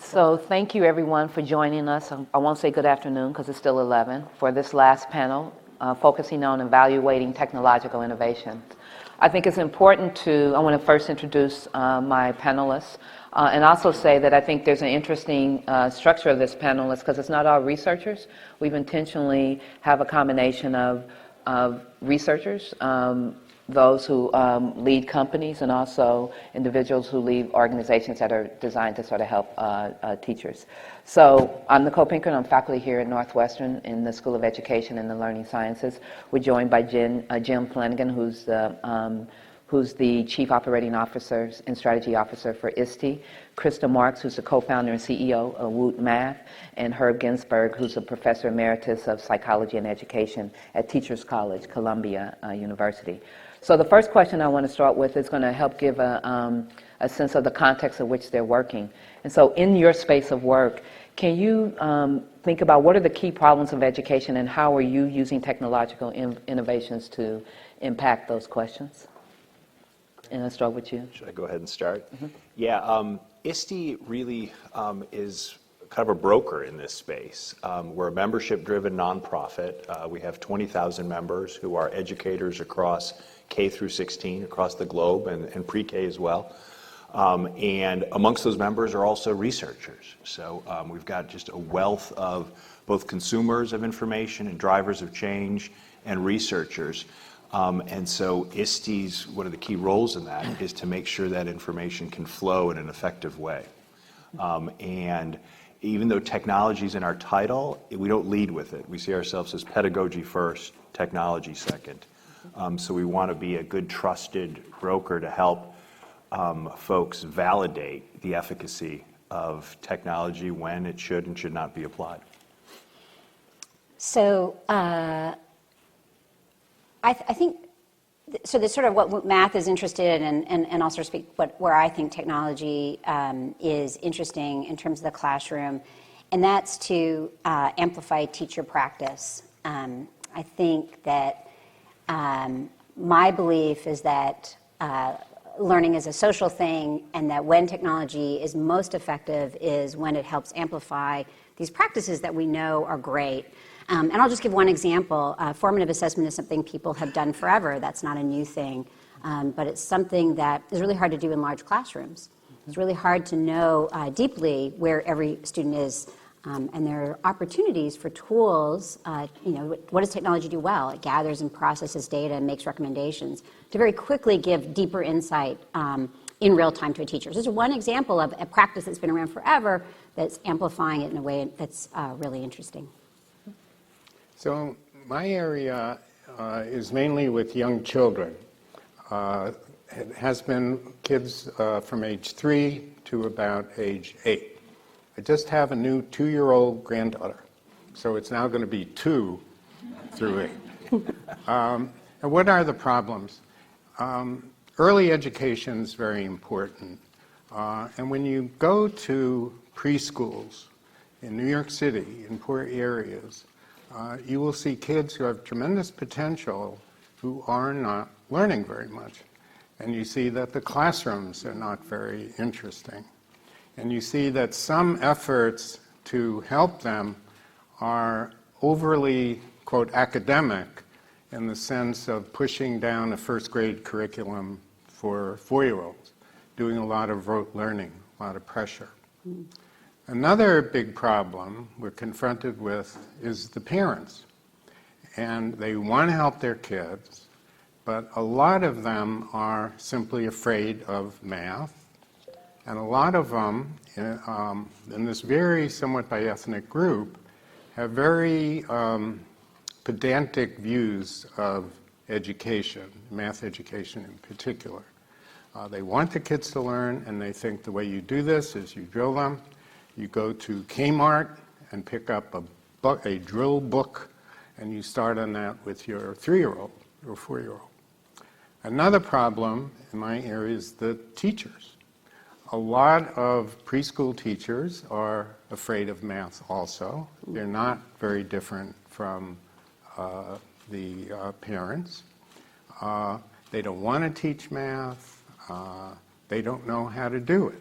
So thank you everyone for joining us. I won't say good afternoon because it's still 11 for this last panel focusing on evaluating technological innovations. I think it's important I want to first introduce my panelists and also say that I think there's an interesting structure of this panel because it's not all researchers. We've intentionally have a combination of researchers, those who lead companies, and also individuals who lead organizations that are designed to sort of help teachers. So I'm Nicole Pinker, and I'm faculty here at Northwestern in the School of Education and the Learning Sciences. We're joined by Jim Flanagan, who's the Chief Operating Officer and Strategy Officer for ISTE, Krista Marks, who's the co-founder and CEO of Woot Math, and Herb Ginsberg, who's a Professor Emeritus of Psychology and Education at Teachers College, Columbia University. So the first question I want to start with is going to help give a sense of the context in which they're working. And so in your space of work, can you think about what are the key problems of education and how are you using technological innovations to impact those questions? And I'll start with you. Should I go ahead and start? Mm-hmm. Yeah, ISTE really is kind of a broker in this space. We're a membership-driven nonprofit. We have 20,000 members who are educators across K through 16 across the globe and pre-K as well. And amongst those members are also researchers. So we've got just a wealth of both consumers of information and drivers of change and researchers. And so ISTE's, one of the key roles in that is to make sure that information can flow in an effective way. And even though technology is in our title, we don't lead with it. We see ourselves as pedagogy first, technology second. So we want to be a good trusted broker to help folks validate the efficacy of technology when it should and should not be applied. So I think, so that's sort of what math is interested in, and I'll sort of speak where I think technology is interesting in terms of the classroom, and that's to amplify teacher practice. I think that my belief is that learning is a social thing, and that when technology is most effective is when it helps amplify these practices that we know are great. And I'll just give one example. Formative assessment is something people have done forever. That's not a new thing. But it's something that is really hard to do in large classrooms. It's really hard to know deeply where every student is. And there are opportunities for tools. What does technology do well? It gathers and processes data and makes recommendations to very quickly give deeper insight in real time to a teacher. So this is one example of a practice that's been around forever that's amplifying it in a way that's really interesting. So my area is mainly with young children. It has been kids from age 3 to about age 8. I just have a new 2-year-old granddaughter, so it's now going to be 2 through 8. And what are the problems? Early education is very important. And when you go to preschools in New York City, in poor areas, you will see kids who have tremendous potential who are not learning very much. And you see that the classrooms are not very interesting. And you see that some efforts to help them are overly, quote, academic in the sense of pushing down a first grade curriculum for 4-year-olds, doing a lot of rote learning, a lot of pressure. Another big problem we're confronted with is the parents. And they want to help their kids, but a lot of them are simply afraid of math. And a lot of them, in this very somewhat by ethnic group, have very pedantic views of education, math education in particular. They want the kids to learn, and they think the way you do this is you drill them. You go to Kmart and pick up a drill book, and you start on that with your 3-year-old or 4-year-old. Another problem in my area is the teachers. A lot of preschool teachers are afraid of math also. They're not very different from the parents. They don't want to teach math. They don't know how to do it.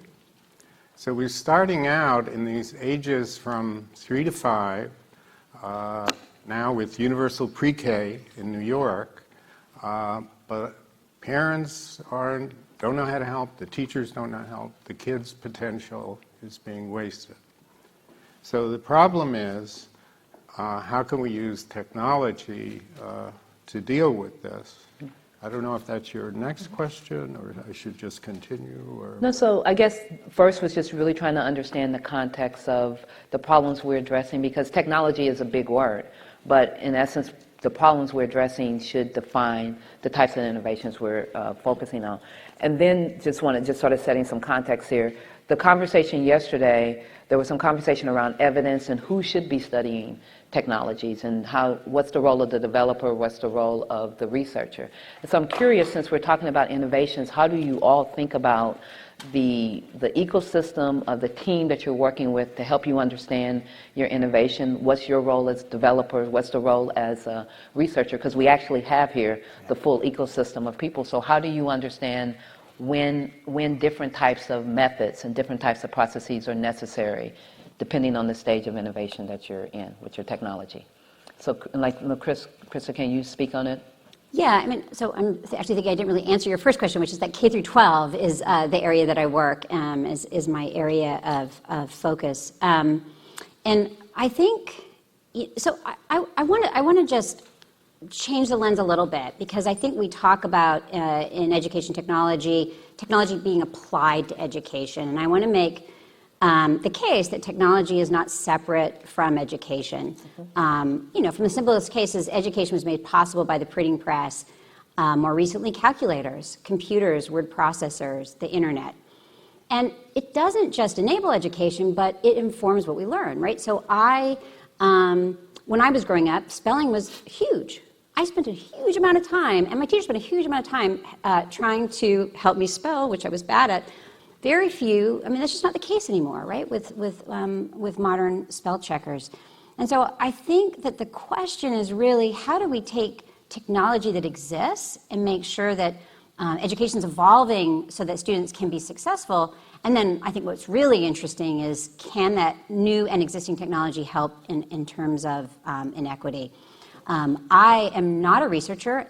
So we're starting out in these ages from 3 to 5, now with universal pre-K in New York, but parents don't know how to help, the teachers don't know how to help, the kids' potential is being wasted. So the problem is, how can we use technology to deal with this? I don't know if that's your next question, or I should just continue, or... No, so I guess first was just really trying to understand the context of the problems we're addressing, because technology is a big word, but in essence, the problems we're addressing should define the types of innovations we're focusing on. And then just sort of setting some context here. The conversation yesterday, there was some conversation around evidence and who should be studying technologies and what's the role of the developer, what's the role of the researcher. And so I'm curious, since we're talking about innovations, how do you all think about the ecosystem of the team that you're working with to help you understand your innovation? What's your role as developer? What's the role as a researcher? Because we actually have here the full ecosystem of people. So how do you understand when different types of methods and different types of processes are necessary, depending on the stage of innovation that you're in with your technology? So, Krista, can you speak on it? Yeah, I mean, so I'm actually thinking I didn't really answer your first question, which is that K through 12 is the area that I work, is my area of focus. And I think, so I want to just change the lens a little bit, because I think we talk about in education technology being applied to education, and I want to make the case that technology is not separate from education. From the simplest cases, education was made possible by the printing press, more recently calculators, computers, word processors, the internet. And it doesn't just enable education, but it informs what we learn, right? So when I was growing up, spelling was huge. I spent a huge amount of time, and my teacher spent a huge amount of time trying to help me spell, which I was bad at. Very few, I mean, that's just not the case anymore, right, with modern spell checkers. And so I think that the question is really, how do we take technology that exists and make sure that education is evolving so that students can be successful? And then I think what's really interesting is, can that new and existing technology help in terms of inequity? I am not a researcher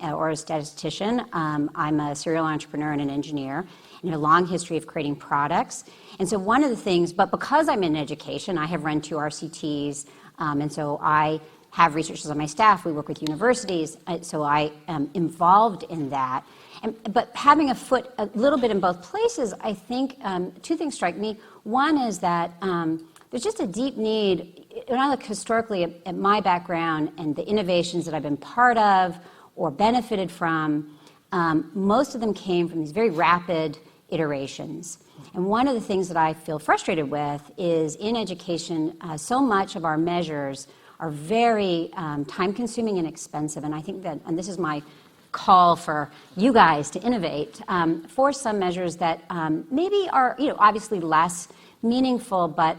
or a statistician. I'm a serial entrepreneur and an engineer, and a long history of creating products. And so one of the things, but because I'm in education, I have run 2 RCTs, and so I have researchers on my staff. We work with universities, so I am involved in that. But having a foot a little bit in both places, I think 2 things strike me. One is that there's just a deep need. When I look historically at my background and the innovations that I've been part of or benefited from, most of them came from these very rapid iterations. And one of the things that I feel frustrated with is, in education, so much of our measures are very time-consuming and expensive. And I think that, and this is my call for you guys to innovate, for some measures that maybe are, obviously less meaningful, but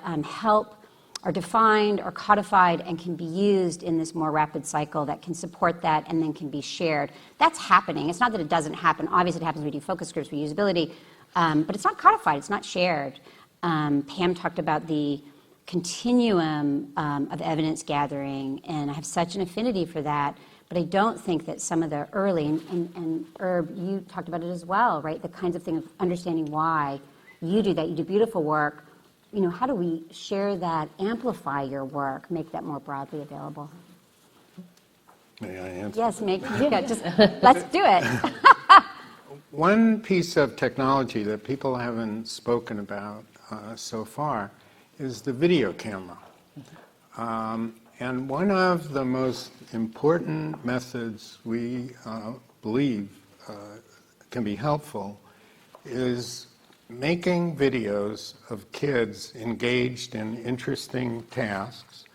are defined or codified and can be used in this more rapid cycle that can support that and then can be shared. That's happening. It's not that it doesn't happen. Obviously, it happens when we do focus groups for usability, but it's not codified. It's not shared. Pam talked about the continuum of evidence gathering, and I have such an affinity for that, but I don't think that some of the early, and Herb, you talked about it as well, right? The kinds of things of understanding why you do that. You do beautiful work. How do we share that, amplify your work, make that more broadly available? May I answer? Yes, let's do it. One piece of technology that people haven't spoken about so far is the video camera. And one of the most important methods we believe can be helpful is making videos of kids engaged in interesting tasks,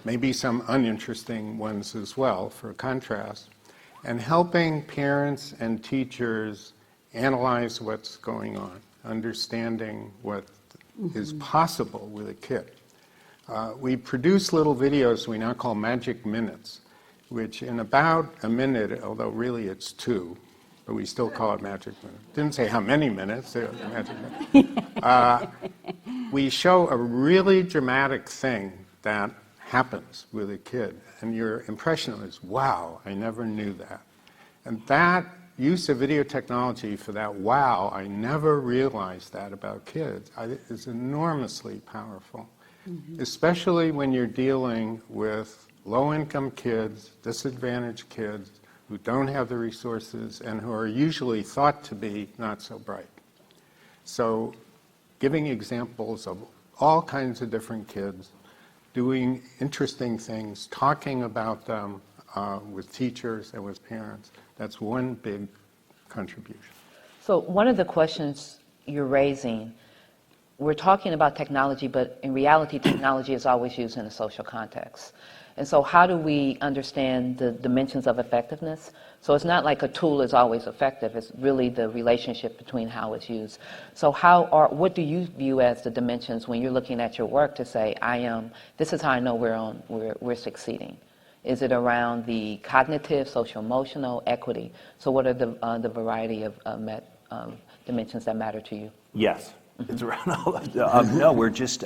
maybe some uninteresting ones as well, for contrast, and helping parents and teachers analyze what's going on, understanding what is possible with a kid. We produce little videos we now call magic minutes, which in about a minute, although really it's 2, but we still call it magic minute. Didn't say how many minutes, magic minute. We show a really dramatic thing that happens with a kid, and your impression is, wow, I never knew that. And that use of video technology for that, wow, I never realized that about kids, is enormously powerful, especially when you're dealing with low-income kids, disadvantaged kids, who don't have the resources and who are usually thought to be not so bright. So giving examples of all kinds of different kids, doing interesting things, talking about them with teachers and with parents, that's one big contribution. So one of the questions you're raising, we're talking about technology, but in reality, technology is always used in a social context. And so how do we understand the dimensions of effectiveness? So it's not like a tool is always effective, it's really the relationship between how it's used. So what do you view as the dimensions when you're looking at your work to say, this is how I know we're succeeding? Is it around the cognitive, social, emotional, equity? So what are the variety of dimensions that matter to you? Yes, it's around all of them. No, we're just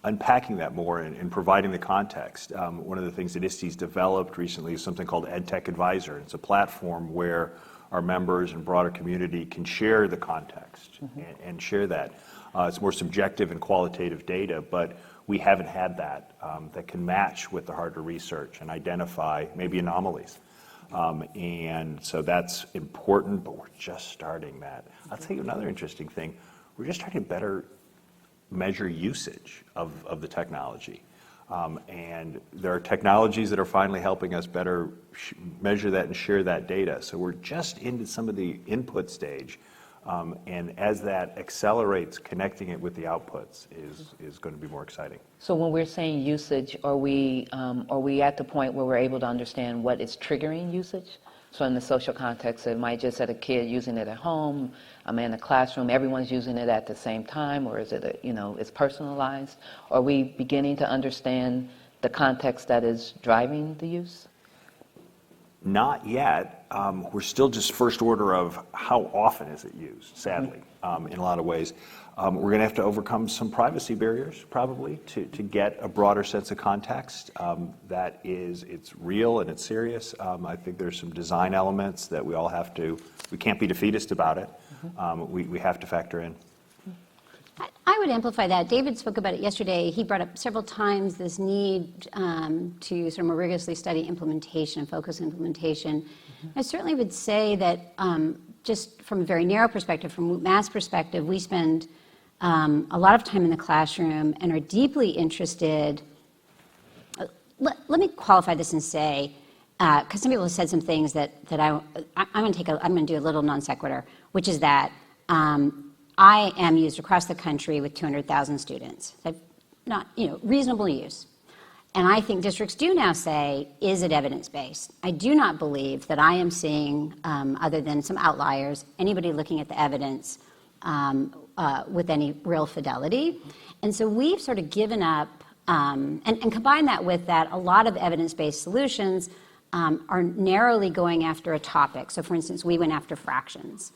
unpacking that more and providing the context. One of the things that ISTE's developed recently is something called EdTech Advisor. It's a platform where our members and broader community can share the context and share that. It's more subjective and qualitative data, but we haven't had that that can match with the harder research and identify maybe anomalies. And so that's important, but we're just starting that. I'll tell you another interesting thing. We're just trying to better measure usage of the technology. And there are technologies that are finally helping us better measure that and share that data. So we're just into some of the input stage. And as that accelerates, connecting it with the outputs is going to be more exciting. So when we're saying usage, are we at the point where we're able to understand what is triggering usage? So in the social context, it might just have a kid using it at home, I'm in a classroom, everyone's using it at the same time, or is it, it's personalized? Are we beginning to understand the context that is driving the use? Not yet. We're still just first order of how often is it used, sadly, in a lot of ways. We're going to have to overcome some privacy barriers, probably, to get a broader sense of context. It's real and it's serious. I think there's some design elements that we can't be defeatist about it. We have to factor in. I would amplify that. David spoke about it yesterday. He brought up several times this need to sort of more rigorously study implementation, focus on implementation. I certainly would say that just from a very narrow perspective, from Mass perspective, we spend a lot of time in the classroom and are deeply interested. Let me qualify this and say, because some people have said some things that I'm going to do a little non sequitur, which is that I am used across the country with 200,000 students. Not, reasonable use. And I think districts do now say, is it evidence-based? I do not believe that I am seeing, other than some outliers, anybody looking at the evidence with any real fidelity. And so we've sort of given up, and combine that with that, a lot of evidence-based solutions are narrowly going after a topic. So for instance, we went after fractions.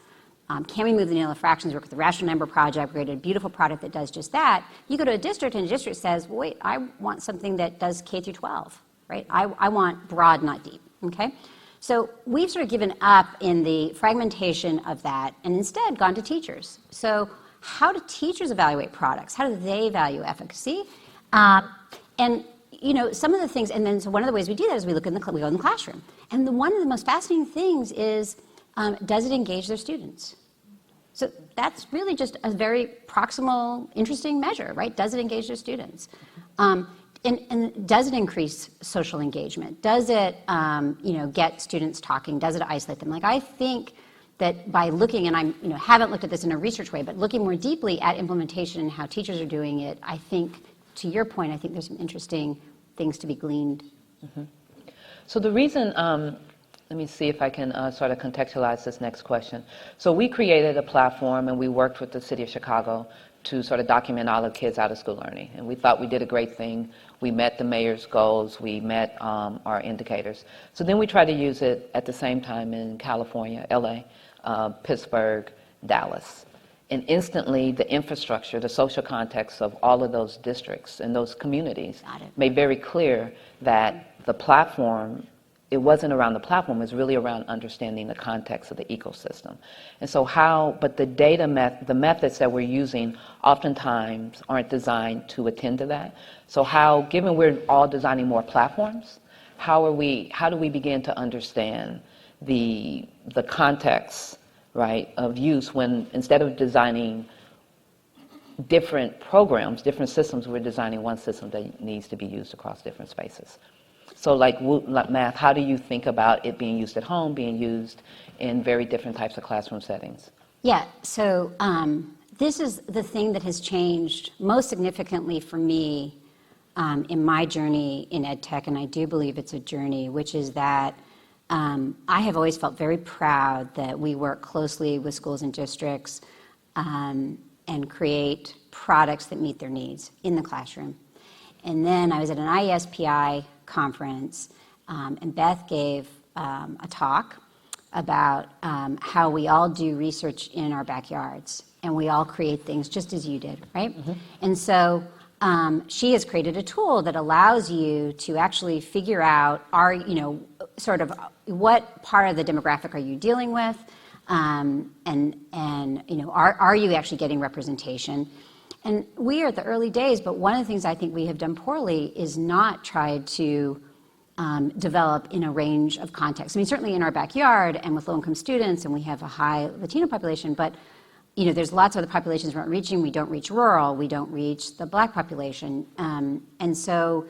Can we move the needle of fractions? Work with the Rational Number Project, created a beautiful product that does just that. You go to a district and a district says, well, wait, I want something that does K through 12, right? I want broad, not deep, okay? So we've sort of given up in the fragmentation of that and instead gone to teachers. So how do teachers evaluate products? How do they value efficacy? And some of the things, and then so one of the ways we do that is we go in the classroom. And one of the most fascinating things is, does it engage their students? So that's really just a very proximal, interesting measure, right? Does it engage their students? And does it increase social engagement? Does it, get students talking? Does it isolate them? Like, I think that by looking, and I haven't looked at this in a research way, but looking more deeply at implementation and how teachers are doing it, I think, to your point, I think there's some interesting things to be gleaned. So the reason, let me see if I can sort of contextualize this next question. So we created a platform and we worked with the City of Chicago to sort of document all of kids out of school learning. And we thought we did a great thing. We met the mayor's goals. We met our indicators. So then we tried to use it at the same time in California, LA, Pittsburgh, Dallas. And instantly, the infrastructure, the social context of all of those districts and those communities made very clear that the platform, it wasn't around the platform, it was really around understanding the context of the ecosystem. And so but the the methods that we're using oftentimes aren't designed to attend to that. So given we're all designing more platforms, how do we begin to understand the context, right, of use when instead of designing different programs, different systems, we're designing one system that needs to be used across different spaces. So like math, how do you think about it being used at home, being used in very different types of classroom settings? Yeah, so this is the thing that has changed most significantly for me in my journey in ed tech, and I do believe it's a journey, which is that I have always felt very proud that we work closely with schools and districts and create products that meet their needs in the classroom. And then I was at an IESPI conference, and Beth gave a talk about how we all do research in our backyards, and we all create things just as you did, right? Mm-hmm. And so she has created a tool that allows you to actually figure out, sort of what part of the demographic are you dealing with, and are you actually getting representation? And we are at the early days, but one of the things I think we have done poorly is not tried to develop in a range of contexts. I mean, certainly in our backyard and with low-income students, and we have a high Latino population, but there's lots of other populations we're not reaching. We don't reach rural. We don't reach the Black population. And so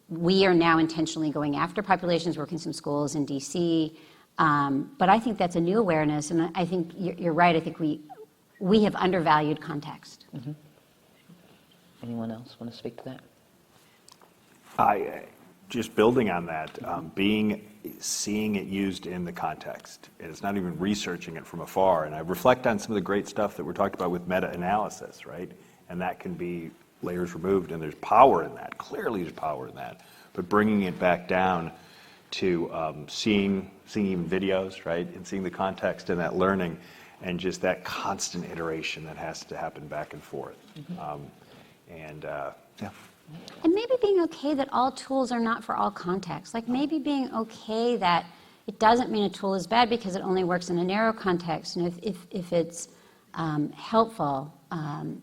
we are now intentionally going after populations, working some schools in DC. But I think that's a new awareness, and I think you're right. I think we have undervalued context. Mm-hmm. Anyone else want to speak to that? Just building on that, seeing it used in the context. And it's not even researching it from afar. And I reflect on some of the great stuff that we're talking about with meta-analysis, right? And that can be layers removed, and there's power in that. Clearly there's power in that. But bringing it back down to seeing even videos, right? And seeing the context and that learning, and just that constant iteration that has to happen back and forth. Mm-hmm. Yeah. And maybe being okay that all tools are not for all contexts. Like maybe being okay that it doesn't mean a tool is bad because it only works in a narrow context. And if it's helpful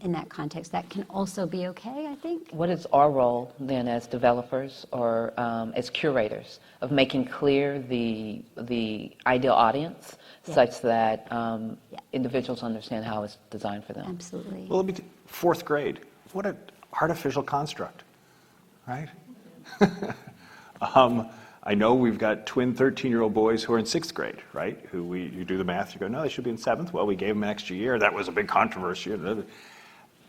in that context, that can also be okay, I think. What is our role then as developers or as curators of making clear the ideal audience such that individuals understand how it's designed for them? Absolutely. Well, fourth grade. What an artificial construct, right? I know we've got twin 13-year-old boys who are in sixth grade, right? You do the math, you go, no, they should be in seventh. Well, we gave them an extra year. That was a big controversy. And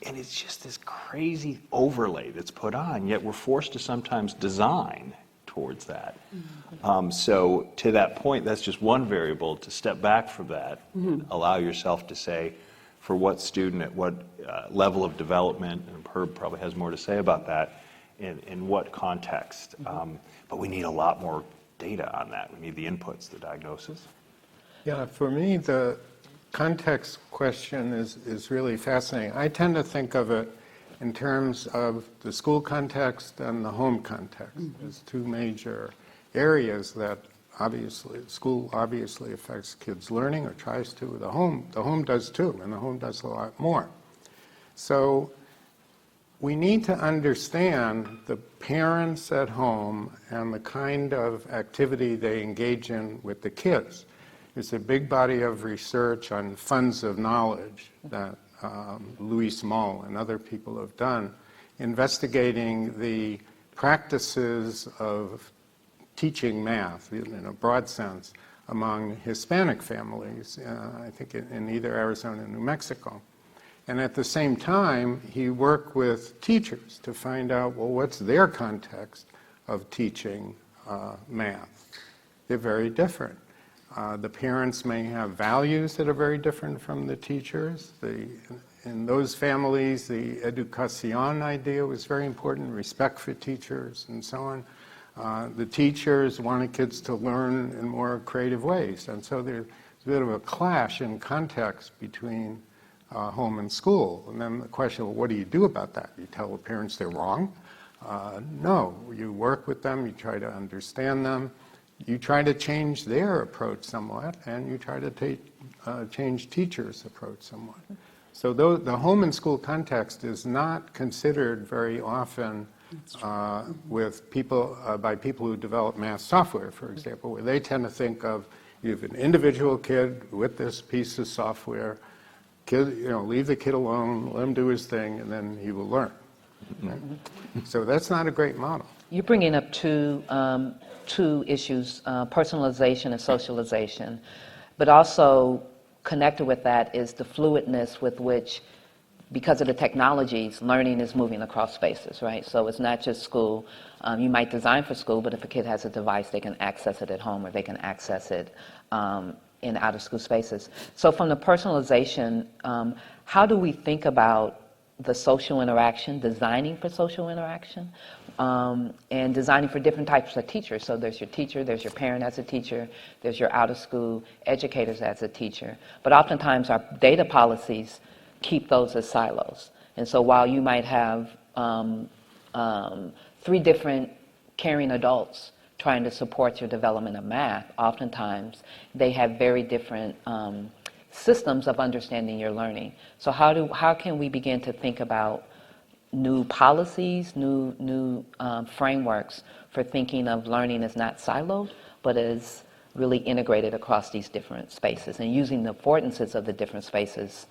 it's just this crazy overlay that's put on, yet we're forced to sometimes design towards that. Mm-hmm. So to that point, that's just one variable. To step back from that, mm-hmm. allow yourself to say, for what student, at what level of development, and Herb probably has more to say about that, in what context. Mm-hmm. But we need a lot more data on that. We need the inputs, the diagnosis. Yeah, for me, the context question is really fascinating. I tend to think of it in terms of the school context and the home context mm-hmm. as two major areas that obviously, school obviously affects kids' learning or tries to. The home does too, and the home does a lot more. So we need to understand the parents at home and the kind of activity they engage in with the kids. There's a big body of research on funds of knowledge that Louis Moll and other people have done, investigating the practices of teaching math in a broad sense among Hispanic families, I think in either Arizona or New Mexico. And at the same time, he worked with teachers to find out, well, what's their context of teaching math? They're very different. The parents may have values that are very different from the teachers. In those families, the educación idea was very important, respect for teachers and so on. The teachers wanted kids to learn in more creative ways. And so there's a bit of a clash in context between home and school. And then the question, well, what do you do about that? You tell the parents they're wrong? No, you work with them, you try to understand them, you try to change their approach somewhat, and you try to change teachers' approach somewhat. So the home and school context is not considered very often with people, by people who develop math software, for example, where they tend to think of you have an individual kid with this piece of software, leave the kid alone, let him do his thing, and then he will learn. Right? So that's not a great model. You're bringing up two issues, personalization and socialization, but also connected with that is the fluidness with which, because of the technologies, learning is moving across spaces, right? So it's not just school. You might design for school, but if a kid has a device, they can access it at home or they can access it in out-of-school spaces. So from the personalization, how do we think about the social interaction, designing for social interaction, and designing for different types of teachers? So there's your teacher, there's your parent as a teacher, there's your out-of-school educators as a teacher. But oftentimes our data policies keep those as silos. And so while you might have 3 different caring adults trying to support your development of math, oftentimes they have very different systems of understanding your learning. So how can we begin to think about new policies, new frameworks for thinking of learning as not siloed, but as really integrated across these different spaces and using the affordances of the different spaces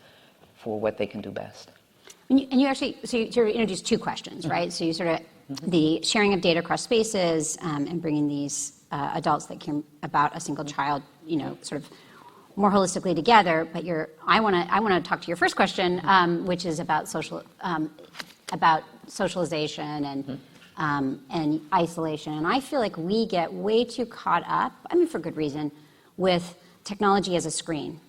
for what they can do best? And you actually, so you introduced 2 questions, right? So you sort of, the sharing of data across spaces and bringing these adults that care about a single child, sort of more holistically together. But I want to talk to your first question, which is about socialization and isolation. And I feel like we get way too caught up, for good reason, with technology as a screen.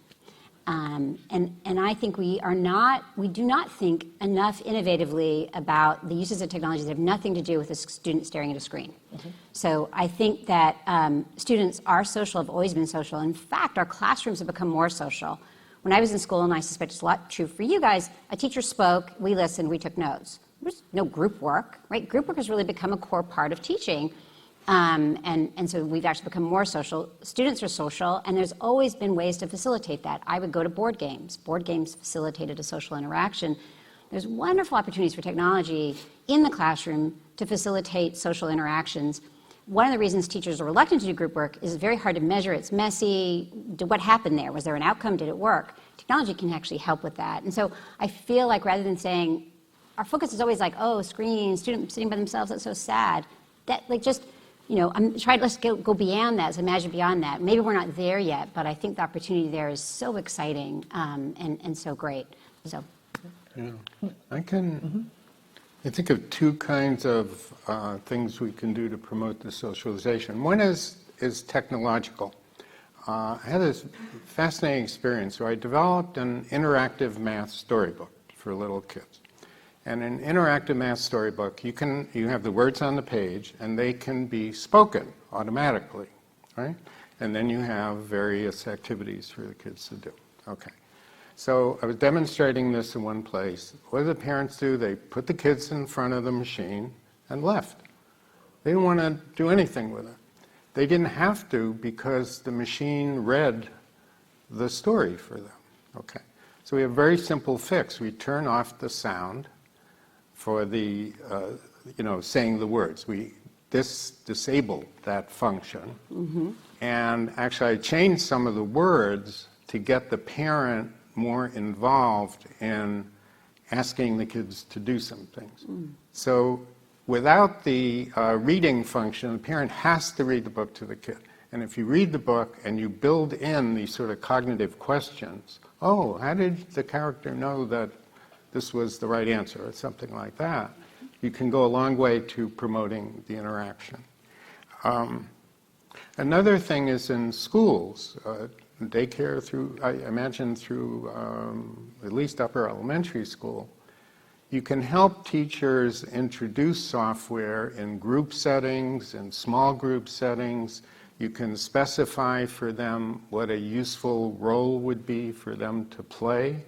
And I think we do not think enough innovatively about the uses of technologies that have nothing to do with a student staring at a screen. So I think that students are social, have always been social. In fact, our classrooms have become more social. When I was in school, and I suspect it's a lot true for you guys, a teacher spoke, we listened, we took notes. There was no group work, right? Group work has really become a core part of teaching. And so we've actually become more social. Students are social, and there's always been ways to facilitate that. I would go to board games. Board games facilitated a social interaction. There's wonderful opportunities for technology in the classroom to facilitate social interactions. One of the reasons teachers are reluctant to do group work is it's very hard to measure. It's messy. What happened there? Was there an outcome? Did it work? Technology can actually help with that. And so I feel like rather than saying, our focus is always like, oh, screens, students sitting by themselves, that's so sad. That, I'm trying, let's go beyond that, let's imagine beyond that. Maybe we're not there yet, but I think the opportunity there is so exciting and so great. So, yeah, I think of 2 kinds of things we can do to promote the socialization. One is technological. I had this fascinating experience where I developed an interactive math storybook for little kids. And an interactive math storybook, you have the words on the page, and they can be spoken automatically, right? And then you have various activities for the kids to do. Okay. So I was demonstrating this in one place. What did the parents do? They put the kids in front of the machine and left. They didn't want to do anything with it. They didn't have to because the machine read the story for them. Okay. So we have a very simple fix. We turn off the sound for the, saying the words. We disable that function. And actually I changed some of the words to get the parent more involved in asking the kids to do some things. So without the reading function, the parent has to read the book to the kid. And if you read the book and you build in these sort of cognitive questions, oh, how did the character know that this was the right answer, or something like that, you can go a long way to promoting the interaction. Another thing is in schools, daycare through, I imagine through at least upper elementary school, you can help teachers introduce software in group settings, in small group settings. You can specify for them what a useful role would be for them to play.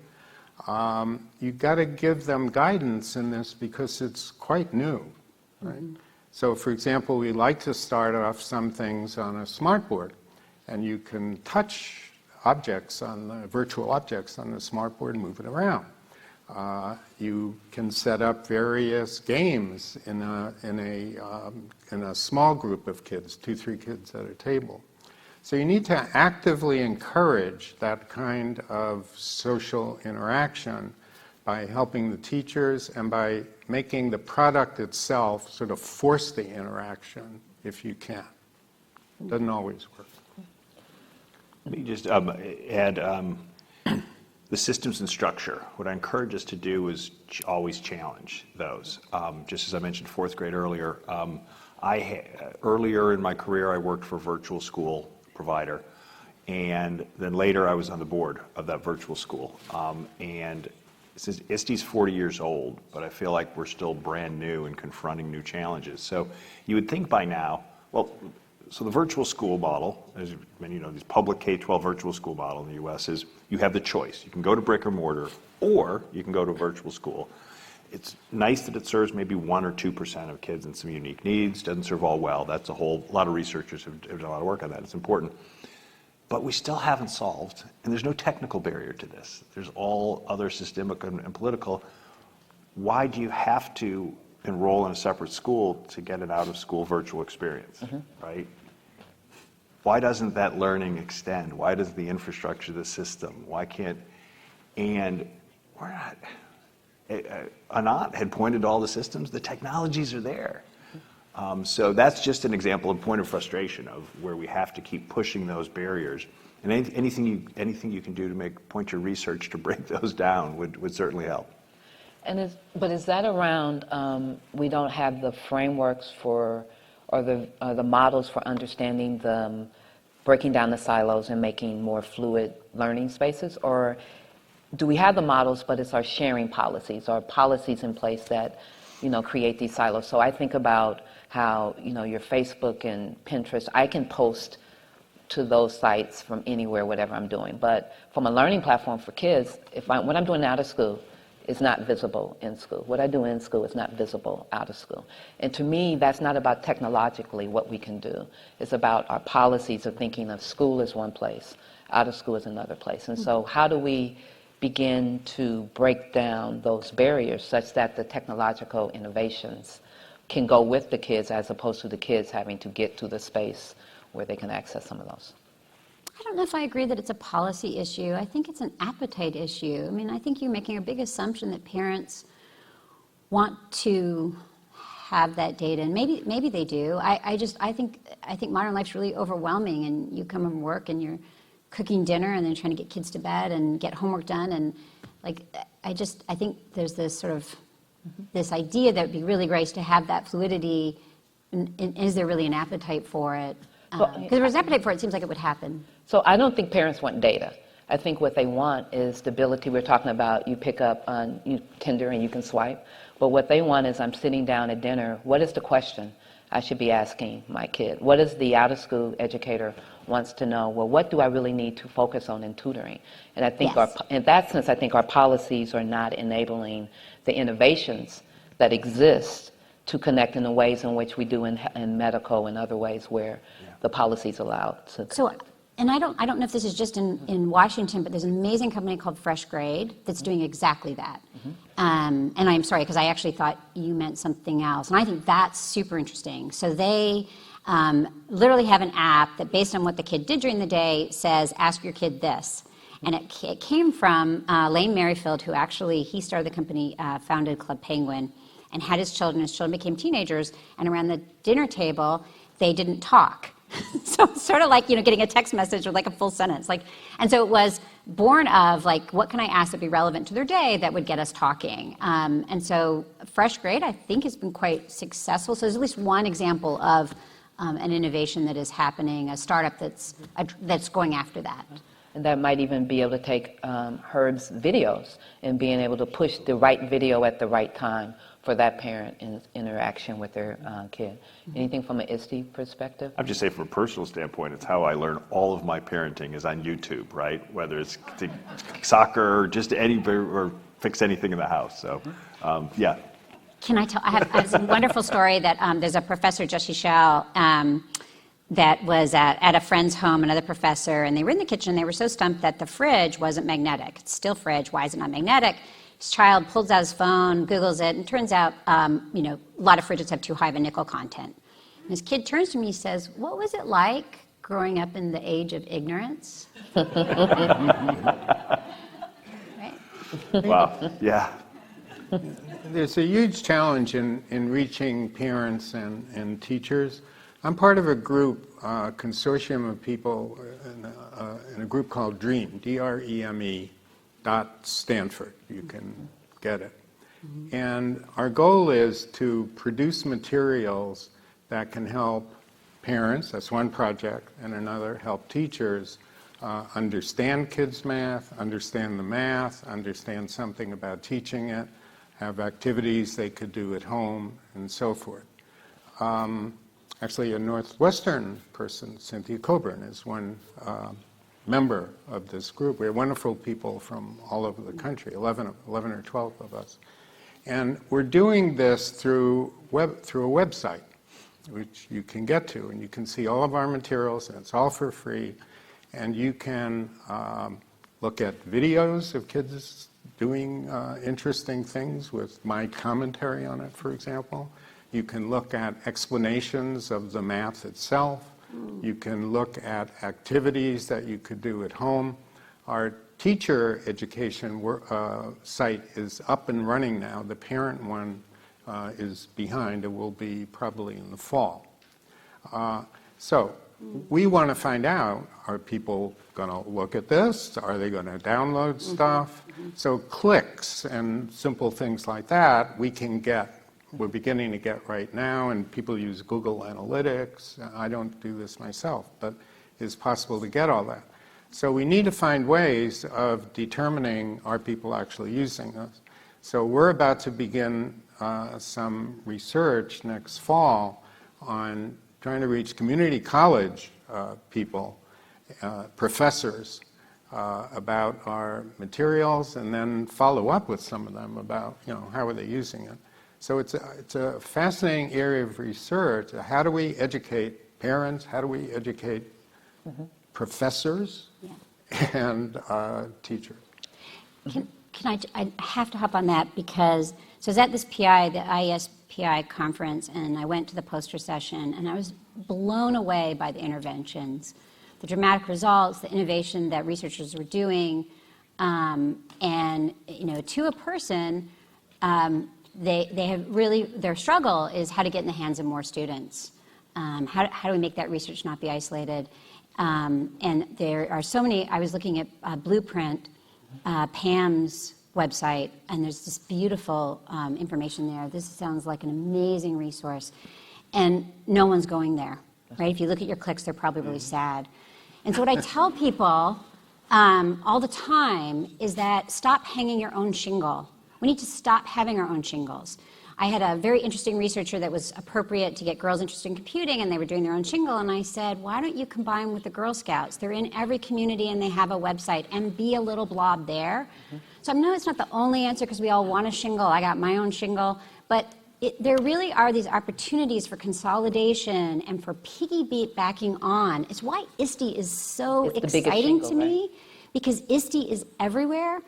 You've got to give them guidance in this because it's quite new, right? So for example, we like to start off some things on a smartboard, and you can touch objects on the virtual objects on the smartboard and move it around. You can set up various games in a small group of kids, 2-3 kids at a table. So you need to actively encourage that kind of social interaction by helping the teachers and by making the product itself sort of force the interaction if you can. It doesn't always work. Let me just add the systems and structure. What I encourage us to do is always challenge those. Just as I mentioned fourth grade earlier, earlier in my career I worked for a virtual school provider, and then later I was on the board of that virtual school. And since ISTE's 40 years old, but I feel like we're still brand new and confronting new challenges. So you would think by now, well, so the virtual school model, as many know, this public K-12 virtual school model in the U.S. is you have the choice. You can go to brick or mortar, or you can go to a virtual school. It's nice that it serves maybe 1 or 2% of kids and some unique needs. Doesn't serve all well. That's a lot of researchers have done a lot of work on that. It's important. But we still haven't solved, and there's no technical barrier to this. There's all other systemic and political. Why do you have to enroll in a separate school to get an out-of-school virtual experience, right? Why doesn't that learning extend? Why does the infrastructure of the system? Why can't, and we're not, Anant had pointed to all the systems, the technologies are there. So that's just an example, a point of frustration of where we have to keep pushing those barriers. And anything you can do to point your research to break those down would certainly help. But is that around, we don't have the frameworks for, or the models for understanding breaking down the silos and making more fluid learning spaces? Or do we have the models, but it's our sharing policies or policies in place that, create these silos? So I think about how, your Facebook and Pinterest, I can post to those sites from anywhere, whatever I'm doing. But from a learning platform for kids, what I'm doing out of school is not visible in school. What I do in school is not visible out of school. And to me, that's not about technologically what we can do. It's about our policies of thinking of school as one place, out of school as another place. And so how do we begin to break down those barriers such that the technological innovations can go with the kids as opposed to the kids having to get to the space where they can access some of those? I don't know if I agree that it's a policy issue. I think it's an appetite issue. I mean, I think you're making a big assumption that parents want to have that data, and maybe they do. I think modern life's really overwhelming, and you come from work and you're cooking dinner and then trying to get kids to bed and get homework done, and I think there's this sort of this idea that would be really great to have that fluidity. And is there really an appetite for it? Because if there's appetite for it, it seems like it would happen. So I don't think parents want data. I think what they want is the ability. We're talking about you pick up on Tinder and you can swipe. But what they want is I'm sitting down at dinner. What is the question I should be asking my kid? What is the out-of-school educator wants to know? Well, what do I really need to focus on in tutoring? And I think in that sense, I think our policies are not enabling the innovations that exist to connect in the ways in which we do in medical and other ways where the policies allow to connect. So, and I don't know if this is just in Washington, but there's an amazing company called Fresh Grade that's doing exactly that. And I'm sorry, because I actually thought you meant something else. And I think that's super interesting. So they literally have an app that, based on what the kid did during the day, says, ask your kid this. And it came from Lane Merrifield, who actually, he started the company, founded Club Penguin, and had his children. His children became teenagers, and around the dinner table, they didn't talk. So it's sort of like, getting a text message with a full sentence. And so it was born of what can I ask that be relevant to their day that would get us talking? And so Fresh Grade, I think, has been quite successful. So there's at least one example of an innovation that is happening, a startup that's going after that. And that might even be able to take Herb's videos and being able to push the right video at the right time for that parent in interaction with their kid. Anything from an ISTE perspective? I'd just say from a personal standpoint, it's how I learn all of my parenting is on YouTube, right? Whether it's soccer or just or fix anything in the house. So, yeah. Can I tell? I have a wonderful story that there's a professor, Joshi Shell, that was at a friend's home, another professor, and they were in the kitchen. They were so stumped that the fridge wasn't magnetic. It's still fridge. Why is it not magnetic? His child pulls out his phone, Googles it, and turns out, a lot of fridges have too high of a nickel content. And his kid turns to me and says, "What was it like growing up in the age of ignorance?" Right? Wow. Yeah. There's a huge challenge in reaching parents and teachers. I'm part of a group, consortium of people in a group called DREAM, D-R-E-M-E, .Stanford. You can get it. And our goal is to produce materials that can help parents, that's one project, and another help teachers understand kids' math, understand the math, understand something about teaching it, have activities they could do at home, and so forth. Actually, a Northwestern person, Cynthia Coburn, is one member of this group. We have wonderful people from all over the country, 11 or 12 of us. And we're doing this through a website, which you can get to, and you can see all of our materials, and it's all for free. And you can look at videos of kids doing interesting things with my commentary on it, for example. You can look at explanations of the math itself. You can look at activities that you could do at home. Our teacher education site is up and running now. The parent one is behind. It will be probably in the fall. So we want to find out, are people going to look at this? Are they going to download stuff? So clicks and simple things like that we're beginning to get right now, and people use Google Analytics. I don't do this myself, but it's possible to get all that. So we need to find ways of determining, are people actually using this? So we're about to begin some research next fall on trying to reach community college people, professors, about our materials, and then follow up with some of them about, how are they using it. So it's a fascinating area of research. How do we educate parents? How do we educate professors and teachers? I have to hop on that because, so I was at this PI, the IESPI conference, and I went to the poster session, and I was blown away by the interventions, the dramatic results, the innovation that researchers were doing, and, to a person, they have really, their struggle is how to get in the hands of more students. How do we make that research not be isolated? And there are so many, I was looking at Blueprint, Pam's website, and there's this beautiful information there. This sounds like an amazing resource. And no one's going there, right? If you look at your clicks, they're probably really sad. And so what I tell people all the time is that stop hanging your own shingle. We need to stop having our own shingles. I had a very interesting researcher that was appropriate to get girls interested in computing, and they were doing their own shingle, and I said, why don't you combine with the Girl Scouts? They're in every community, and they have a website, and be a little blob there. So I know it's not the only answer, because we all want a shingle. I got my own shingle. But there really are these opportunities for consolidation and for piggybacking on. It's why ISTE is so exciting to me, because ISTE is everywhere.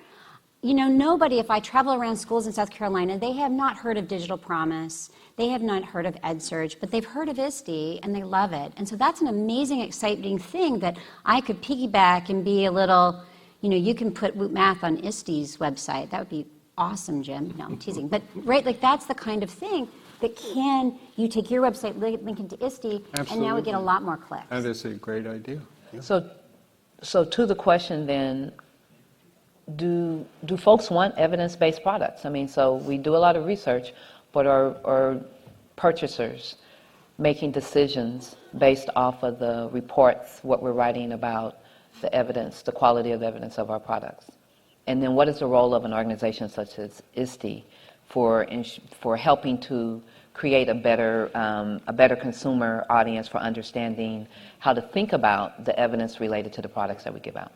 Nobody, if I travel around schools in South Carolina, they have not heard of Digital Promise, they have not heard of EdSurge, but they've heard of ISTE and they love it. And so that's an amazing, exciting thing that I could piggyback and be a little, you can put Woot Math on ISTE's website. That would be awesome, Jim. No, I'm teasing. But, right, that's the kind of thing that you take your website, link it to ISTE, and now we get a lot more clicks. That is a great idea. Yeah. So to the question then, do folks want evidence-based products? So we do a lot of research, but are purchasers making decisions based off of the reports, what we're writing about the evidence, the quality of evidence of our products. And then what is the role of an organization such as ISTE for helping to create a better consumer audience for understanding how to think about the evidence related to the products that we give out?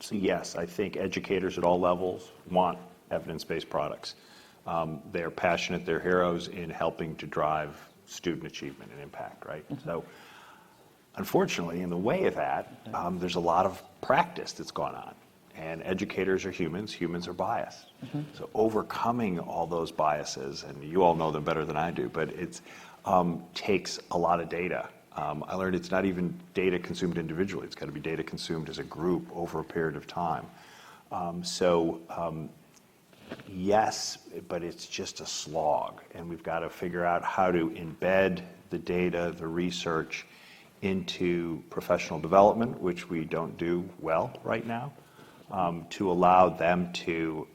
So yes, I think educators at all levels want evidence-based products. They're passionate, they're heroes in helping to drive student achievement and impact, right? So unfortunately, in the way of that, there's a lot of practice that's gone on. And educators are humans are biased. So overcoming all those biases, and you all know them better than I do, but it takes a lot of data. I learned it's not even data consumed individually, it's got to be data consumed as a group over a period of time. Yes, but it's just a slog, and we've got to figure out how to embed the data, the research into professional development, which we don't do well right now, to allow them to,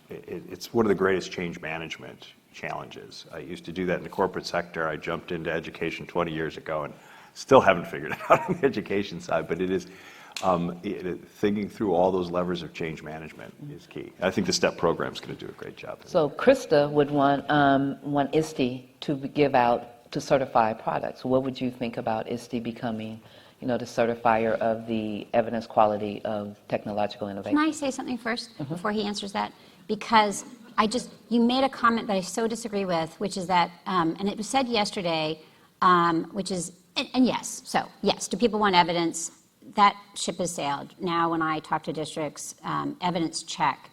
it's one of the greatest change management challenges. I used to do that in the corporate sector. I jumped into education 20 years ago and still haven't figured it out on the education side, but it is thinking through all those levers of change management is key. I think the STEP program is going to do a great job. So Krista would want ISTE to give out, to certify products. What would you think about ISTE becoming, the certifier of the evidence quality of technological innovation? Can I say something first before he answers that? Because you made a comment that I so disagree with, which is that, and it was said yesterday, which is, and yes, so yes, do people want evidence? That ship has sailed. Now when I talk to districts, evidence check.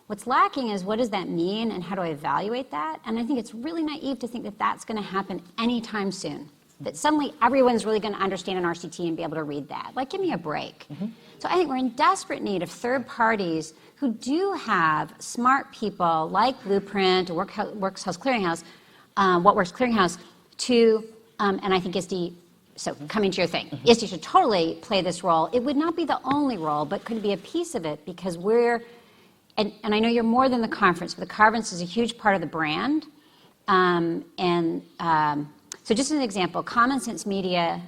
What's lacking is what does that mean and how do I evaluate that? And I think it's really naive to think that that's going to happen anytime soon. That suddenly everyone's really going to understand an RCT and be able to read that. Like, give me a break. So I think we're in desperate need of third parties who do have smart people like Blueprint or Workhouse Clearinghouse, What Works Clearinghouse, to, and I think ISTE, so coming to your thing, ISTE should totally play this role. It would not be the only role, but could be a piece of it because we're, and I know you're more than the conference, but the conference is a huge part of the brand. So just as an example, Common Sense Media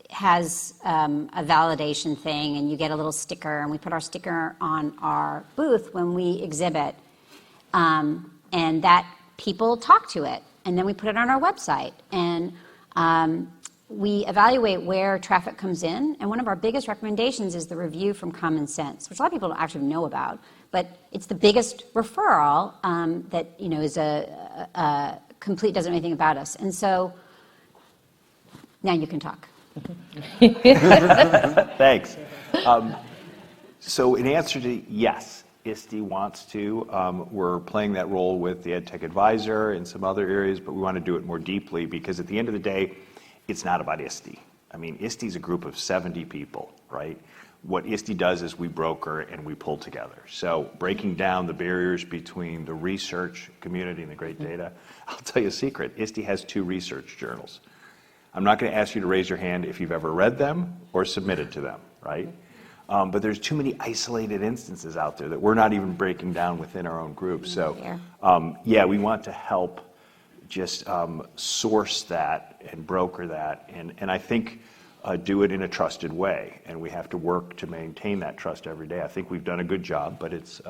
has a validation thing, and you get a little sticker, and we put our sticker on our booth when we exhibit, and that people talk to it, and then we put it on our website, and we evaluate where traffic comes in, and one of our biggest recommendations is the review from Common Sense, which a lot of people don't actually know about, but it's the biggest referral that is a complete, doesn't know anything about us. And so now you can talk. Thanks. So in answer to yes, ISTE wants to. We're playing that role with the EdTech Advisor and some other areas, but we want to do it more deeply because at the end of the day, it's not about ISTE. I mean, ISTE is a group of 70 people, right? What ISTE does is we broker and we pull together. So breaking down the barriers between the research community and the great data, I'll tell you a secret, ISTE has 2 research journals. I'm not going to ask you to raise your hand if you've ever read them or submitted to them, right? But there's too many isolated instances out there that we're not even breaking down within our own group. So yeah, we want to help just source that and broker that, and I think do it in a trusted way, and we have to work to maintain that trust every day. I think we've done a good job, but it's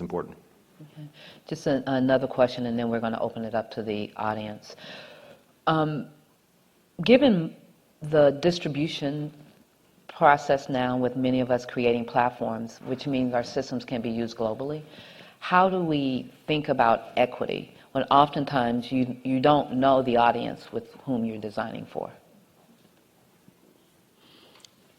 important. Okay. Just another question, and then we're going to open it up to the audience. Given the distribution process now with many of us creating platforms, which means our systems can be used globally, how do we think about equity when oftentimes you don't know the audience with whom you're designing for?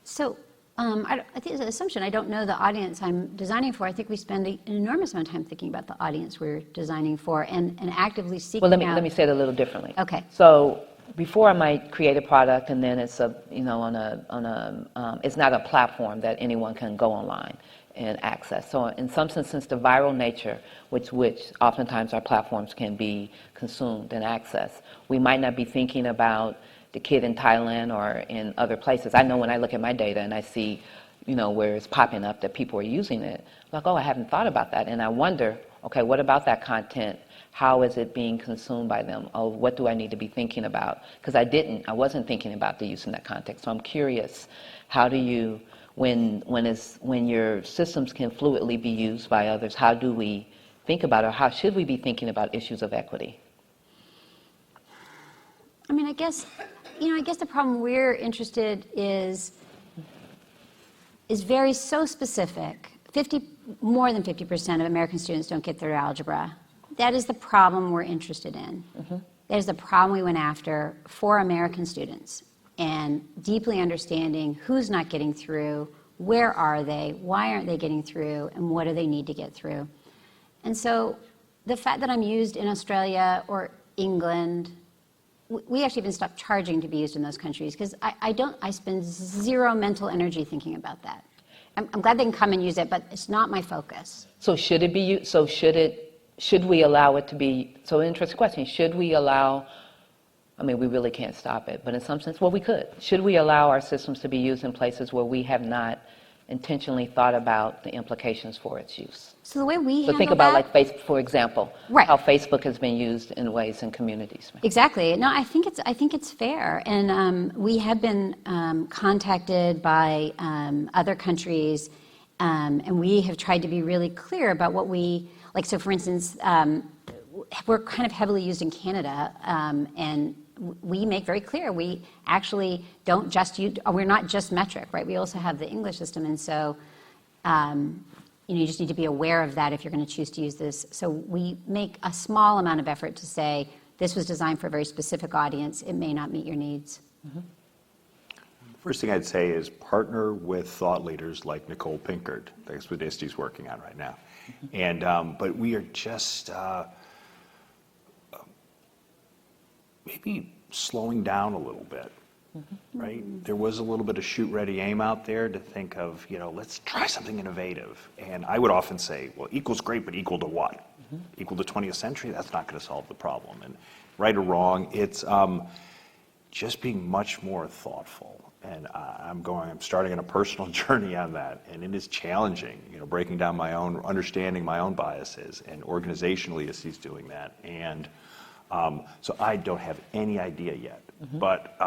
So I think it's an assumption. I don't know the audience I'm designing for. I think we spend an enormous amount of time thinking about the audience we're designing for and actively seeking out. Well, let me say it a little differently. Okay. So before I might create a product, and then it's it's not a platform that anyone can go online and access. So in some sense, since the viral nature, which oftentimes our platforms can be consumed and accessed, we might not be thinking about the kid in Thailand or in other places. I know when I look at my data and I see, where it's popping up that people are using it, I'm like, oh, I haven't thought about that. And I wonder okay, what about that content? How is it being consumed by them? Oh, what do I need to be thinking about? Because I wasn't thinking about the use in that context. So I'm curious, how do you, when your systems can fluidly be used by others, how do we think about, or how should we be thinking about issues of equity? I mean, I guess the problem we're interested is very so specific. More than 50% of American students don't get through algebra. That is the problem we're interested in. That is the problem we went after for American students, and deeply understanding who's not getting through, where are they, why aren't they getting through, and what do they need to get through. And so the fact that I'm used in Australia or England, we actually even stopped charging to be used in those countries, because I spend zero mental energy thinking about that. I'm glad they can come and use it, but it's not my focus. So should it be used? So should we allow it to be? So interesting question. Should we allow? I mean, we really can't stop it, but in some sense, well, we could. Should we allow our systems to be used in places where we have not intentionally thought about the implications for its use? So the way we So handle think about, that, like, Facebook, for example, Right. how Facebook has been used in ways in communities. Exactly. No, I think it's fair, and we have been contacted by other countries, and we have tried to be really clear about what we like. So, for instance, we're kind of heavily used in Canada, and we make very clear we actually don't just use. We're not just metric, right? We also have the English system, and so. You just need to be aware of that if you're going to choose to use this. So we make a small amount of effort to say, this was designed for a very specific audience. It may not meet your needs. First thing I'd say is partner with thought leaders like Nicole Pinkard. That's what ISTE's working on right now. And but we are just maybe slowing down a little bit. Right? There was a little bit of shoot, ready, aim out there to think of, let's try something innovative. And I would often say, well, equal's great, but equal to what? Equal to 20th century? That's not going to solve the problem. And right or wrong, it's just being much more thoughtful. And I'm starting on a personal journey on that. And it is challenging, breaking down understanding my own biases. And organizationally, he's doing that. And so I don't have any idea yet. But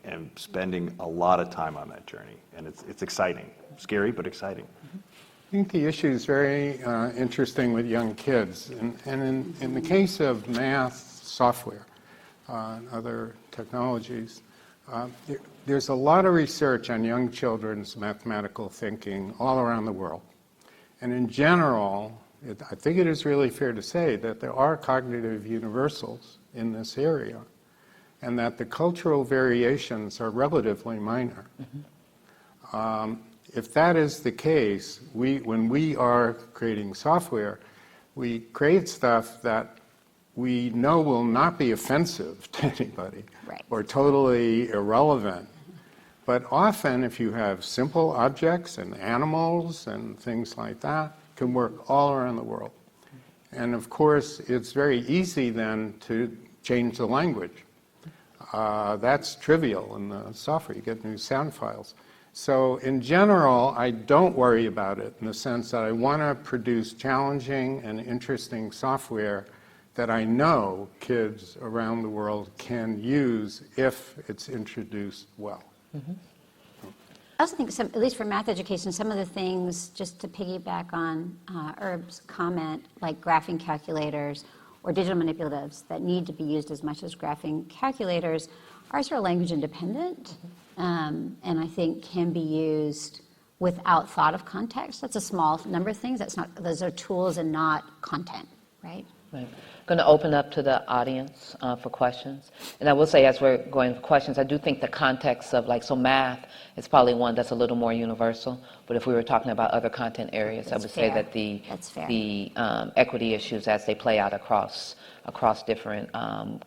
and spending a lot of time on that journey, and it's exciting, scary but exciting. I think the issue is very interesting with young kids, and in the case of math software and other technologies, there's a lot of research on young children's mathematical thinking all around the world, and in general, I think it is really fair to say that there are cognitive universals in this area, and that the cultural variations are relatively minor. If that is the case, when we are creating software, we create stuff that we know will not be offensive to anybody, Right. or totally irrelevant. But often, if you have simple objects and animals and things like that, it can work all around the world. And of course, it's very easy then to change the language. That's trivial in the software. You get new sound files. So in general, I don't worry about it in the sense that I want to produce challenging and interesting software that I know kids around the world can use if it's introduced well. I also think, at least for math education, some of the things, just to piggyback on Herb's comment, like graphing calculators or digital manipulatives that need to be used as much as graphing calculators, are sort of language independent, and I think can be used without thought of context. That's a small number of things. Those are tools and not content, right? Right. I'm going to open up to the audience for questions. And I will say, as we're going for questions, I do think the context of, so math is probably one that's a little more universal. But if we were talking about other content areas, I would say that the equity issues as they play out across different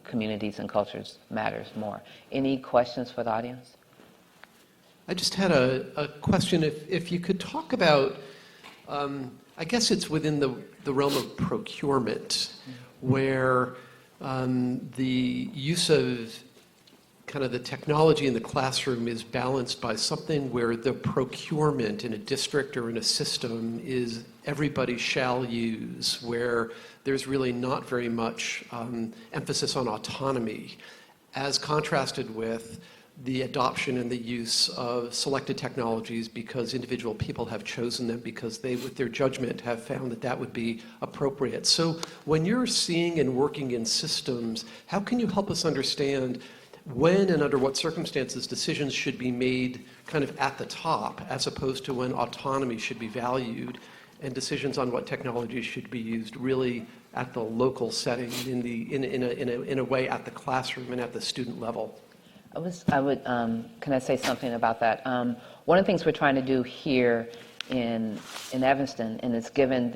communities and cultures matters more. Any questions for the audience? I just had a question. If you could talk about, I guess it's within the realm of procurement, where the use of kind of the technology in the classroom is balanced by something where the procurement in a district or in a system is everybody shall use, where there's really not very much emphasis on autonomy, as contrasted with the adoption and the use of selected technologies because individual people have chosen them because they, with their judgment, have found that that would be appropriate. So when you're seeing and working in systems, how can you help us understand when and under what circumstances decisions should be made kind of at the top, as opposed to when autonomy should be valued and decisions on what technologies should be used really at the local setting, in a way at the classroom and at the student level? Can I say something about that? One of the things we're trying to do here in Evanston, and it's given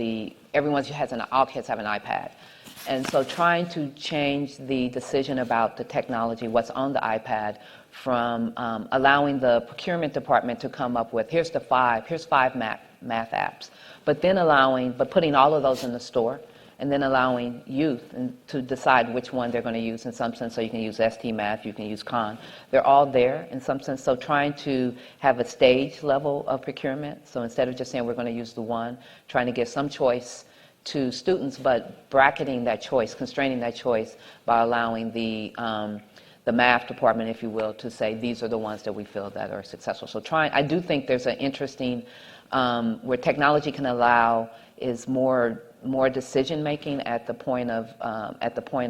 all kids have an iPad. And so trying to change the decision about the technology, what's on the iPad, from allowing the procurement department to come up with, here's five math apps, but putting all of those in the store, and then allowing youth to decide which one they're going to use in some sense. So you can use ST Math, you can use Khan. They're all there in some sense. So trying to have a stage level of procurement. So instead of just saying we're going to use the one, trying to give some choice to students, but bracketing that choice, constraining that choice by allowing the math department, if you will, to say these are the ones that we feel that are successful. So I do think there's an interesting, where technology can allow is more decision making at the point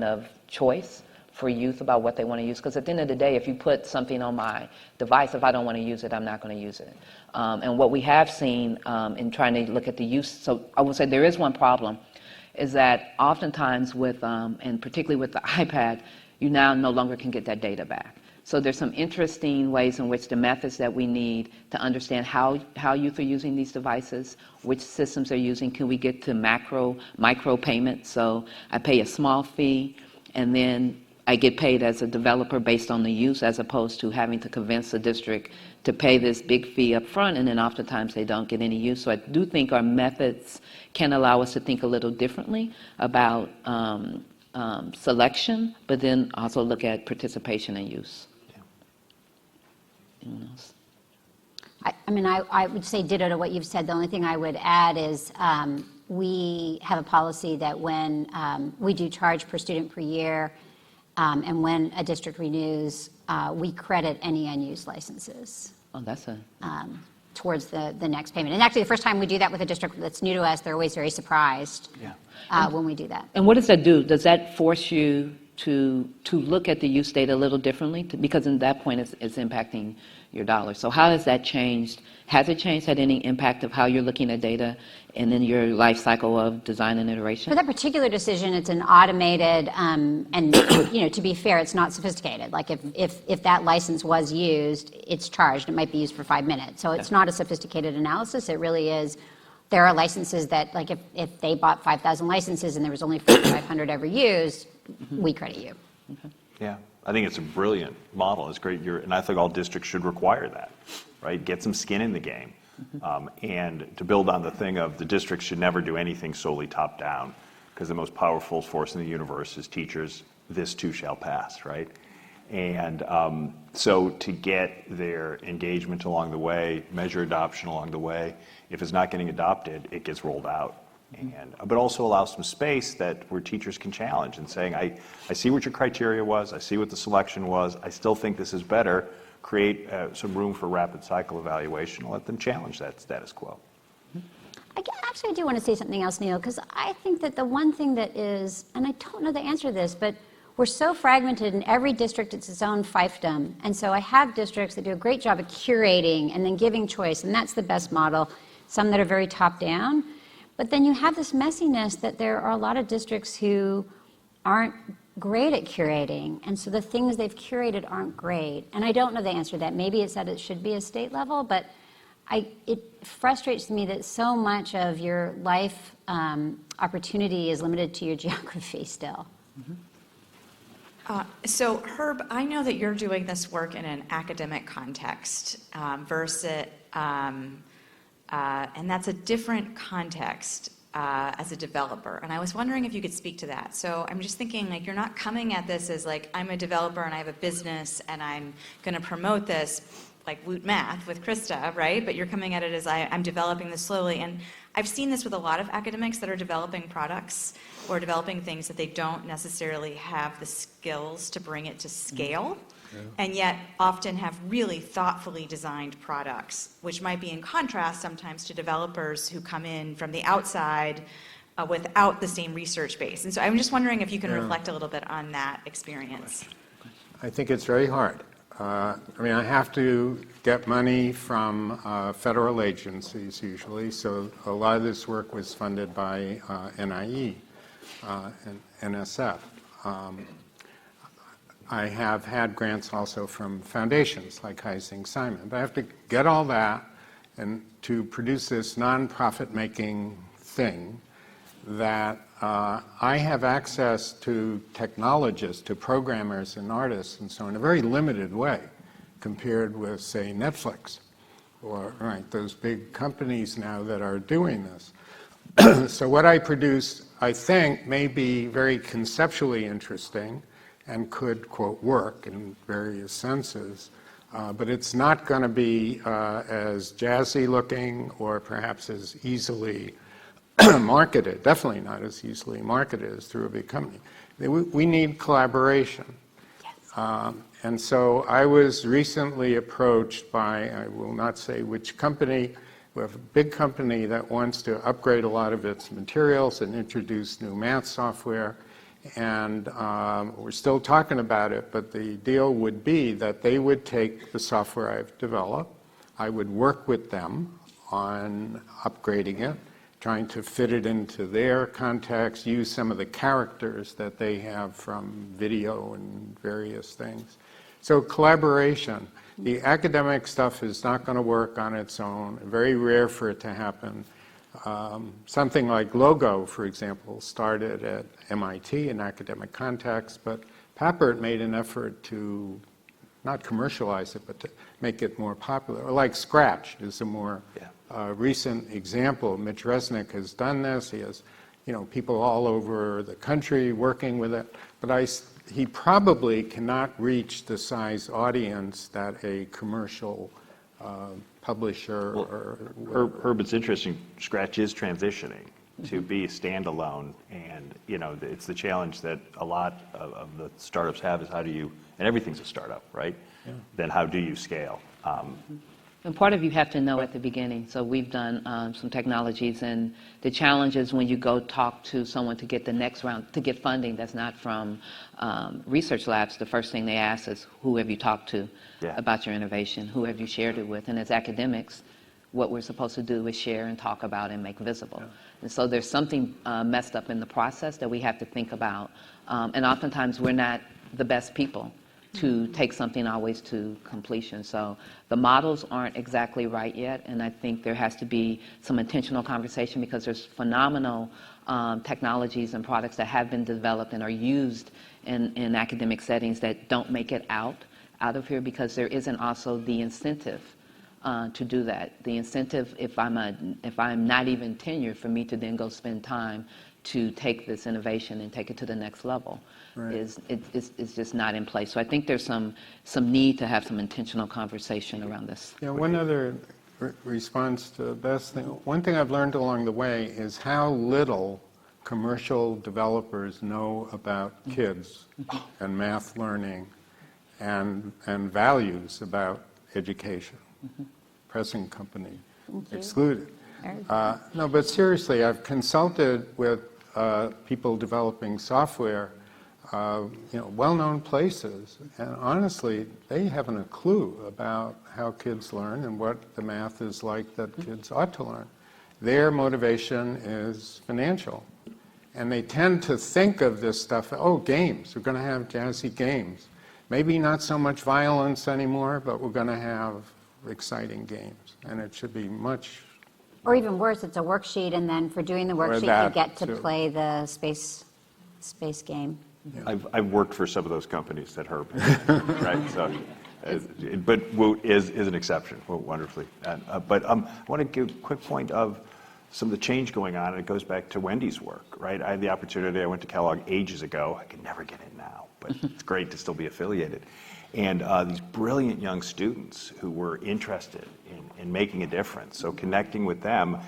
of choice for youth about what they want to use. Because at the end of the day, if you put something on my device, if I don't want to use it, I'm not going to use it. And what we have seen in trying to look at the use, so I would say there is one problem, is that oftentimes with, and particularly with the iPad, you now no longer can get that data back. So there's some interesting ways in which the methods that we need to understand how youth are using these devices, which systems they're using. Can we get to micro payments? So I pay a small fee, and then I get paid as a developer based on the use, as opposed to having to convince the district to pay this big fee up front, and then oftentimes they don't get any use. So I do think our methods can allow us to think a little differently about selection, but then also look at participation and use. Anyone else? I would say ditto to what you've said. The only thing I would add is we have a policy that when we do charge per student per year, and when a district renews, we credit any unused licenses. Oh, that's a... towards the next payment. And actually, the first time we do that with a district that's new to us, they're always very surprised when we do that. And what does that do? Does that force you to look at the use data a little differently? Because in that point, it's impacting your dollars. So how has that changed? Has it changed, had any impact of how you're looking at data and in your life cycle of design and iteration? For that particular decision, it's an automated, and to be fair, it's not sophisticated. Like if that license was used, it's charged. It might be used for 5 minutes. So it's not a sophisticated analysis. It really is. There are licenses that, like if they bought 5,000 licenses and there was only 4,500 ever used, we credit you. Okay. Yeah, I think it's a brilliant model. It's great. And I think all districts should require that, right? Get some skin in the game. And to build on the thing of the district should never do anything solely top down, because the most powerful force in the universe is teachers. This too shall pass, right? And so to get their engagement along the way, measure adoption along the way, if it's not getting adopted, it gets rolled out. But also allow some space where teachers can challenge and saying, I see what your criteria was, I see what the selection was, I still think this is better. Create some room for rapid cycle evaluation and let them challenge that status quo. Actually, I do want to say something else, Neil, because I think that the one thing that is, and I don't know the answer to this, but we're so fragmented in every district, it's its own fiefdom. And so I have districts that do a great job of curating and then giving choice, and that's the best model. Some that are very top down. But then you have this messiness that there are a lot of districts who aren't great at curating, and so the things they've curated aren't great. And I don't know the answer to that. Maybe it's that it should be a state level, but it frustrates me that so much of your life opportunity is limited to your geography still. So Herb, I know that you're doing this work in an academic context versus, and that's a different context as a developer. And I was wondering if you could speak to that. So I'm just thinking, like, you're not coming at this as like, I'm a developer and I have a business and I'm going to promote this, like Woot Math with Krista, right? But you're coming at it as I'm developing this slowly. And I've seen this with a lot of academics that are developing products or developing things that they don't necessarily have the skills to bring it to scale. Yeah. And yet often have really thoughtfully designed products, which might be in contrast sometimes to developers who come in from the outside without the same research base. And so I'm just wondering if you can reflect a little bit on that experience. I think it's very hard. I mean, I have to get money from federal agencies usually, so a lot of this work was funded by NIE and NSF. I have had grants also from foundations like Heising Simon, but I have to get all that and to produce this nonprofit making thing that I have access to technologists, to programmers and artists and so on in a very limited way compared with, say, Netflix or those big companies now that are doing this. So what I produce, I think, may be very conceptually interesting and could, quote, work in various senses, but it's not going to be as jazzy looking or perhaps as easily marketed, definitely not as easily marketed as through a big company. We need collaboration. Yes. And so I was recently approached by, I will not say which company, we have a big company that wants to upgrade a lot of its materials and introduce new math software. And we're still talking about it, but the deal would be that they would take the software I've developed, I would work with them on upgrading it, trying to fit it into their context, use some of the characters that they have from video and various things. So collaboration. The academic stuff is not going to work on its own, very rare for it to happen. Something like Logo, for example, started at MIT in academic context, but Papert made an effort to not commercialize it, but to make it more popular. Or like Scratch is a more recent example. Mitch Resnick has done this. He has, people all over the country working with it. But he probably cannot reach the size audience that a commercial publisher Herb, it's interesting. Scratch is transitioning to be standalone, and it's the challenge that a lot of the startups have is how do you, and everything's a startup, right? Yeah. Then how do you scale? And part of you have to know at the beginning. So we've done some technologies, and the challenge is when you go talk to someone to get the next round, to get funding that's not from research labs, the first thing they ask is, who have you talked to about your innovation? Who have you shared it with? And as academics, what we're supposed to do is share and talk about and make visible. Yeah. And so there's something messed up in the process that we have to think about. And oftentimes we're not the best people to take something always to completion. So the models aren't exactly right yet, and I think there has to be some intentional conversation because there's phenomenal technologies and products that have been developed and are used in academic settings that don't make it out of here because there isn't also the incentive to do that. The incentive, if I'm not even tenured, for me to then go spend time to take this innovation and take it to the next level. Right. is just not in place. So I think there's some need to have some intentional conversation around this. Yeah, one other response to Beth's thing. One thing I've learned along the way is how little commercial developers know about kids and math learning and values about education. Present company excluded. No, but seriously, I've consulted with people developing software, well-known places, and honestly, they haven't a clue about how kids learn and what the math is like that kids ought to learn. Their motivation is financial, and they tend to think of this stuff, games, we're going to have jazzy games. Maybe not so much violence anymore, but we're going to have exciting games, and it should be much... Or even worse, it's a worksheet, and then for doing the worksheet, you get to play the space game. Yeah. I've worked for some of those companies that Herb, right? So, but Woot is an exception, wonderfully. But I want to give a quick point of some of the change going on, and it goes back to Wendy's work, right? I had the opportunity, I went to Kellogg ages ago. I could never get in now, but it's great to still be affiliated. And these brilliant young students who were interested in making a difference. So connecting with them,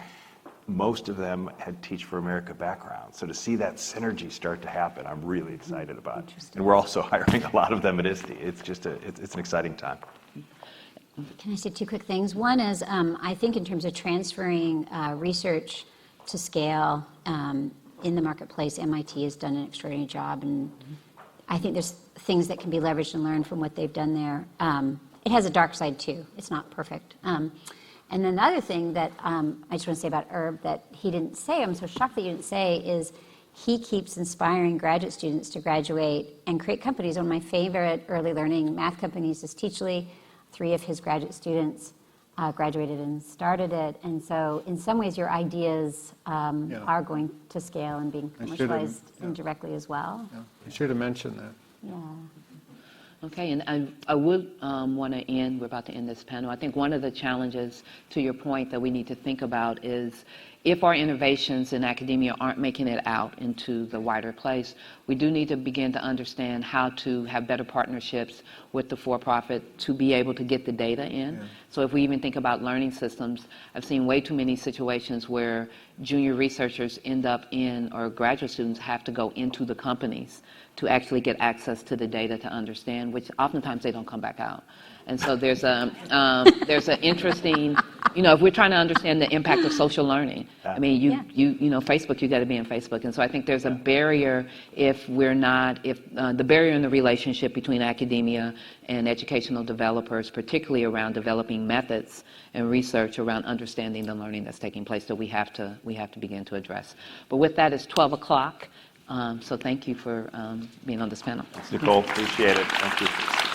most of them had Teach for America backgrounds. So to see that synergy start to happen, I'm really excited about. And we're also hiring a lot of them at ISTE. It's just it's an exciting time. Can I say two quick things? One is, I think in terms of transferring research to scale in the marketplace, MIT has done an extraordinary job, and I think there's things that can be leveraged and learned from what they've done there. It has a dark side too. It's not perfect. And then the other thing that I just want to say about Herb that he didn't say, I'm so shocked that you didn't say, is he keeps inspiring graduate students to graduate and create companies. One of my favorite early learning math companies is Teachly. 3 of his graduate students graduated and started it. And so in some ways your ideas are going to scale and being commercialized indirectly as well. Yeah. I should have mentioned that. Yeah. Okay, and I would want to end, we're about to end this panel. I think one of the challenges, to your point, that we need to think about is if our innovations in academia aren't making it out into the wider place, we do need to begin to understand how to have better partnerships with the for-profit to be able to get the data in. Yeah. So if we even think about learning systems, I've seen way too many situations where junior researchers end up in, or graduate students have to go into the companies to actually get access to the data to understand, which oftentimes they don't come back out. And so there's an interesting, if we're trying to understand the impact of social learning, I mean, Facebook, you got to be in Facebook. And so I think there's a barrier if we're not, the barrier in the relationship between academia and educational developers, particularly around developing methods and research around understanding the learning that's taking place, that we have to begin to address. But with that, it's 12 o'clock. So thank you for being on this panel. Thanks, Nicole. Appreciate it. Thank you.